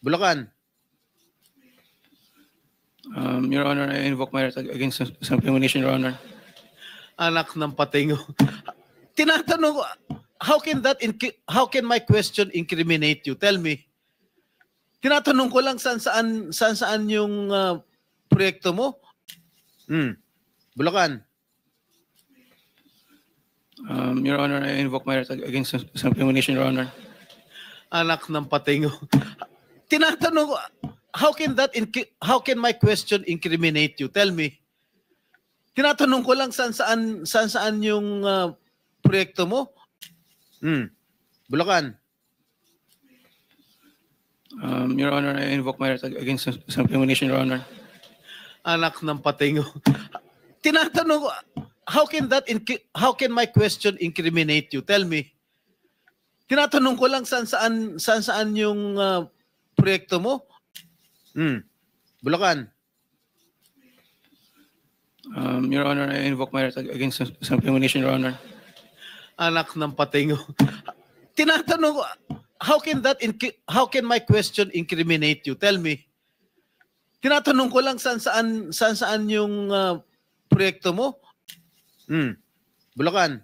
Bulacan. Your Honor, I invoke my right against self-incrimination, Your Honor. Anak ng patingo. Tinatanong ko, how can my question incriminate you? Tell me. Tinatanong ko lang saan yung proyekto mo? Bulacan. Your Honor, I invoke my right against self-incrimination, Your Honor. Anak ng patingo. Tinatanong ko, how can my question incriminate you? Tell me. Tinatanong ko lang saan yung proyekto mo? Bulacan. Your Honor, I invoke my right against self-incrimination, Your Honor. Anak ng patingo. Tinatanong ko, how can my question incriminate you? Tell me. Tinatanong ko lang saan yung proyekto mo? Bulacan. Your Honor, I invoke my right against self-incrimination, Your Honor. Anak ng patingo. Tinatanong ko, how can my question incriminate you? Tell me. Tinatanong ko lang saan yung proyekto mo? Bulacan. Your Honor, I invoke my right against self-incrimination, Your Honor. Anak ng patingo. Tinatanong ko, how can my question incriminate you? Tell me. Tinatanong ko lang saan yung proyekto mo? Your Honor, I invoke my right against self-incrimination, Your Honor. Anak ng patingo. Tinatanong ko, how can my question incriminate you? Tell me. Tinatanong ko lang saan yung proyekto mo? Bulacan.